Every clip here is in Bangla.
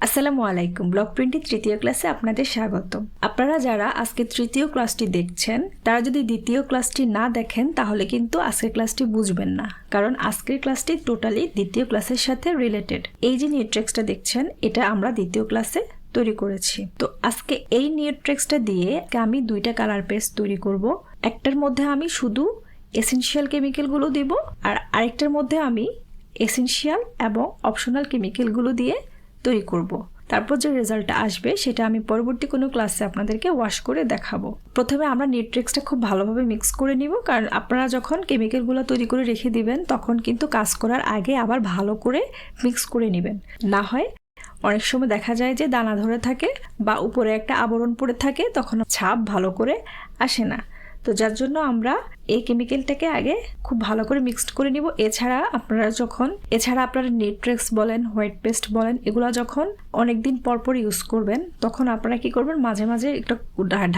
আসসালামু আলাইকুম। ব্লক প্রিন্টের তৃতীয় ক্লাসে আপনাদের স্বাগতম। আপনারা যারা আজকে তৃতীয় ক্লাসটি দেখছেন তারা যদি দ্বিতীয় ক্লাসটি না দেখেন তাহলে কিন্তু আজকের ক্লাসটি বুঝবেন না, কারণ আজকের ক্লাসটি টোটালি দ্বিতীয় ক্লাসের সাথে রিলেটেড। এই যে নিউট্রেক্সটা দেখছেন এটা আমরা দ্বিতীয় ক্লাসে তৈরি করেছি। তো আজকে এই নিউট্রেক্সটা দিয়ে আমি দুইটা কালার পেস্ট তৈরি করব। একটার মধ্যে আমি শুধু এসেনশিয়াল কেমিক্যালগুলো দিব, আর আরেকটার মধ্যে আমি এসেনশিয়াল এবং অপশনাল কেমিক্যালগুলো দিয়ে তৈরি করব। তারপর যে রেজাল্টটা আসবে সেটা আমি পরবর্তী কোনো ক্লাসে আপনাদেরকে ওয়াশ করে দেখাবো। প্রথমে আমরা নিউট্রেক্সটা খুব ভালোভাবে মিক্স করে নিব, কারণ আপনারা যখন কেমিক্যালগুলো তৈরি করে রেখে দিবেন তখন কিন্তু কাজ করার আগে আবার ভালো করে মিক্স করে নেবেন। না হয় অনেক সময় দেখা যায় যে দানা ধরে থাকে বা উপরে একটা আবরণ পড়ে থাকে, তখন ছাপ ভালো করে আসে না। তো যার জন্য আমরা এই কেমিক্যালটাকে আগে খুব ভালো করে মিক্সড করে নিব। এছাড়া আপনারা নিউট্রেক্স বলেন, হোয়াইট পেস্ট বলেন, এগুলো যখন অনেকদিন পর ইউজ করবেন তখন আপনারা কি করবেন, মাঝে মাঝে একটু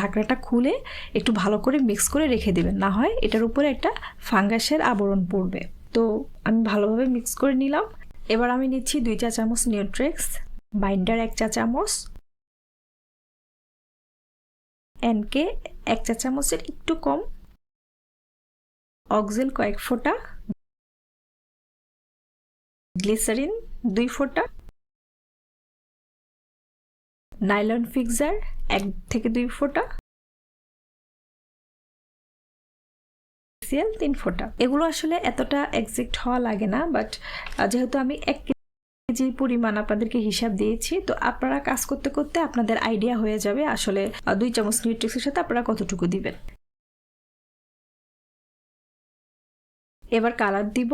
ঢাকনাটা খুলে একটু ভালো করে মিক্স করে রেখে দিবেন, না হয় এটার উপরে একটা ফাঙ্গাসের আবরণ পড়বে। তো আমি ভালোভাবে মিক্স করে নিলাম। এবার আমি নিচ্ছি 2 চা চামচ নিউট্রেক্স, বাইন্ডার 1 চা চামচ, এনকে 1 চা চামচের একটু কম, অক্সেল কয়েক ফোঁটা, গ্লিসারিন 2 ফোঁটা, নাইলন ফিক্সার 1 থেকে 2 ফোঁটা, সিএল 3 ফোঁটা। এগুলো আসলে এতটা এক্সাক্ট হওয়া লাগে না, বাট যেহেতু আমি 1 কেজি পরিমাণ আপনাদেরকে হিসাব দিয়েছি, তো আপনারা কাজ করতে করতে আপনাদের আইডিয়া হয়ে যাবে আসলে 2 চামচ নিউট্রিক্সের সাথে আপনারা কতটুকু দিবেন। এবার কালার দিব,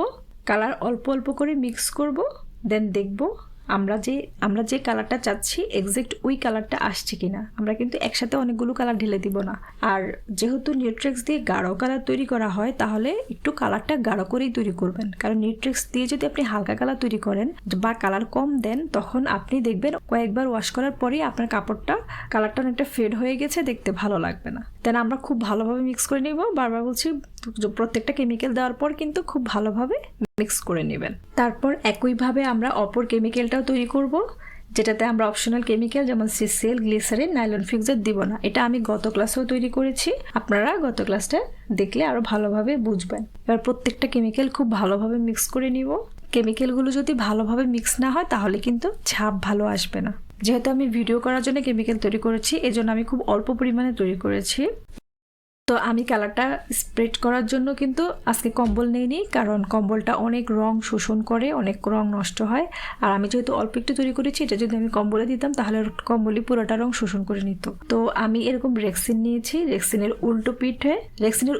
কালার অল্প অল্প করে মিক্স করব, দেন দেখব আমরা যে কালারটা চাচ্ছি এক্সাক্ট ওই কালারটা আসছে কিনা। আমরা কিন্তু একসাথে অনেকগুলো কালার ঢেলে দিব না। আর যেহেতু নিউট্রেক্স দিয়ে গাঢ় কালার তৈরি করা হয় তাহলে একটু কালারটা গাঢ় করেই তৈরি করবেন, কারণ নিউট্রেক্স দিয়ে যদি আপনি হালকা কালার তৈরি করেন বা কালার কম দেন তখন আপনি দেখবেন কয়েকবার ওয়াশ করার পরেই আপনার কালারটা অনেকটা ফেড হয়ে গেছে, দেখতে ভালো লাগবে না। দেন আমরা খুব ভালোভাবে মিক্স করে নিব। বারবার বলছি, প্রত্যেকটা কেমিক্যাল দেওয়ার পর কিন্তু খুব ভালোভাবে মিক্স করে নেবেন। তারপর একইভাবে আমরা অপর কেমিক্যালটাও তৈরি করব, যেটাতে আমরা অপশনাল কেমিক্যাল যেমন সিসিএল, গ্লিসারিন, নাইলন ফিক্সার দিব না। এটা আমি গত ক্লাসেও তৈরি করেছি, আপনারা গত ক্লাসটা দেখলে আরো ভালোভাবে বুঝবেন। এবার প্রত্যেকটা কেমিক্যাল খুব ভালোভাবে মিক্স করে নিব। কেমিক্যালগুলো যদি ভালোভাবে মিক্স না হয় তাহলে কিন্তু ছাপ ভালো আসবে না। যেহেতু আমি ভিডিও করার জন্য কেমিক্যাল তৈরি করেছি, এজন্য আমি খুব অল্প পরিমাণে তৈরি করেছি। তো আমি কালারটা স্প্রেড করার জন্য কিন্তু আজকে কম্বল নেইনি, কারণ কম্বলটা অনেক রং শোষণ করে, অনেক রং নষ্ট হয়। আর আমি যেহেতু অল্প একটু তৈরি করেছি, এটা যদি আমি কম্বলে দিতাম তাহলে কম্বলই পুরোটা রং শোষণ করে নিত। তো আমি এরকম রেক্সিন নিয়েছি, রেক্সিনের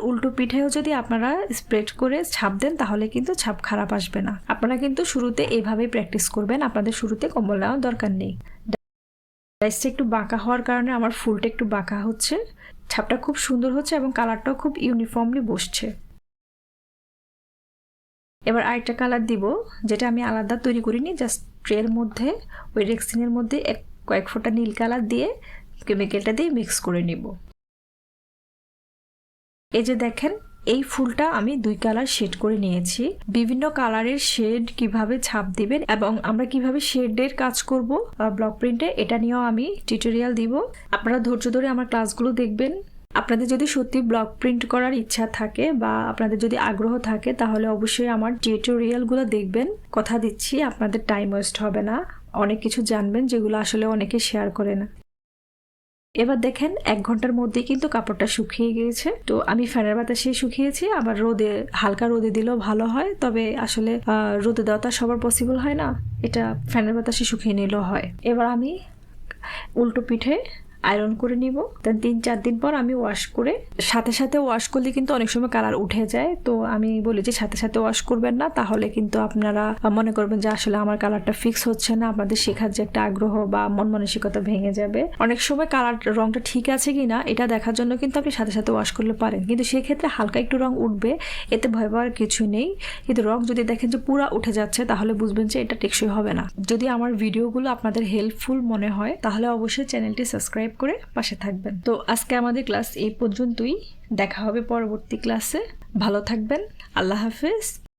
উল্টো পিঠেও যদি আপনারা স্প্রেড করে ছাপ দেন তাহলে কিন্তু ছাপ খারাপ আসবে না। আপনারা কিন্তু শুরুতে এভাবেই প্র্যাকটিস করবেন, আপনাদের শুরুতে কম্বল নেওয়ার দরকার নেই। ডাইসটা একটু বাঁকা হওয়ার কারণে আমার ফুলটা একটু বাঁকা হচ্ছে, ছাপটা খুব সুন্দর হচ্ছে এবং কালারটাও খুব ইউনিফর্মলি বসছে। এবার আরেকটা কালার দিব, যেটা আমি আলাদা তৈরি করিনি, জাস্ট ট্রের মধ্যে ওই রেক্সিনের মধ্যে কয়েক ফোঁটা নীল কালার দিয়ে কেমিক্যালটা দিয়ে মিক্স করে নিব। এই যে দেখেন, এই ফুলটা আমি 2 কালার শেড করে নিয়েছি। বিভিন্ন কালারের শেড কিভাবে ছাপ দিবেন এবং আমরা কিভাবে শেডের কাজ করব ব্লক প্রিন্টে, এটা নিয়েও আমি টিউটোরিয়াল দিব। আপনারা ধৈর্য ধরে আমার ক্লাসগুলো দেখবেন। আপনাদের যদি সত্যি ব্লক প্রিন্ট করার ইচ্ছা থাকে বা আপনাদের যদি আগ্রহ থাকে তাহলে অবশ্যই আমার টিউটোরিয়ালগুলো দেখবেন। কথা দিচ্ছি আপনাদের টাইম ওয়েস্ট হবে না, অনেক কিছু জানবেন যেগুলো আসলে অনেকে শেয়ার করে না। এবার দেখেন 1 ঘন্টার মধ্যেই কিন্তু কাপড়টা শুকিয়ে গিয়েছে। তো আমি ফ্যানের বাতাসে শুকিয়েছি, আবার হালকা রোদে দিলেও ভালো হয়, তবে আসলে রোদে দেওয়াটা সবার পসিবল হয় না, এটা ফ্যানের বাতাসে শুকিয়ে নিলেও হয়। এবার আমি উল্টো পিঠে আয়রন করে নিব, দেন 3-4 দিন পর আমি ওয়াশ করে, সাথে ওয়াশ করলে কিন্তু অনেক সময় কালার উঠে যায়। তো আমি বলি যে সাথে ওয়াশ করবেন না, তাহলে কিন্তু আপনারা মনে করবেন যে আসলে আমার কালারটা ফিক্স হচ্ছে না, আপনাদের শেখার যে একটা আগ্রহ বা মন মানসিকতা ভেঙে যাবে। অনেক সময় রংটা ঠিক আছে কিনা এটা দেখার জন্য কিন্তু আপনি সাথে ওয়াশ করলে পারেন, কিন্তু সেক্ষেত্রে হালকা একটু রং উঠবে, এতে ভয় পাওয়ার কিছু নেই। কিন্তু রং যদি দেখেন যে পুরা উঠে যাচ্ছে তাহলে বুঝবেন যে এটা টেকসই হবে না। যদি আমার ভিডিওগুলো আপনাদের হেল্পফুল মনে হয় তাহলে অবশ্যই চ্যানেলটি সাবস্ক্রাইব করে পাশে থাকবেন। তো আজকে আমাদের ক্লাস এই পর্যন্তই, দেখা হবে পরবর্তী ক্লাসে। ভালো থাকবেন, আল্লাহ হাফেজ।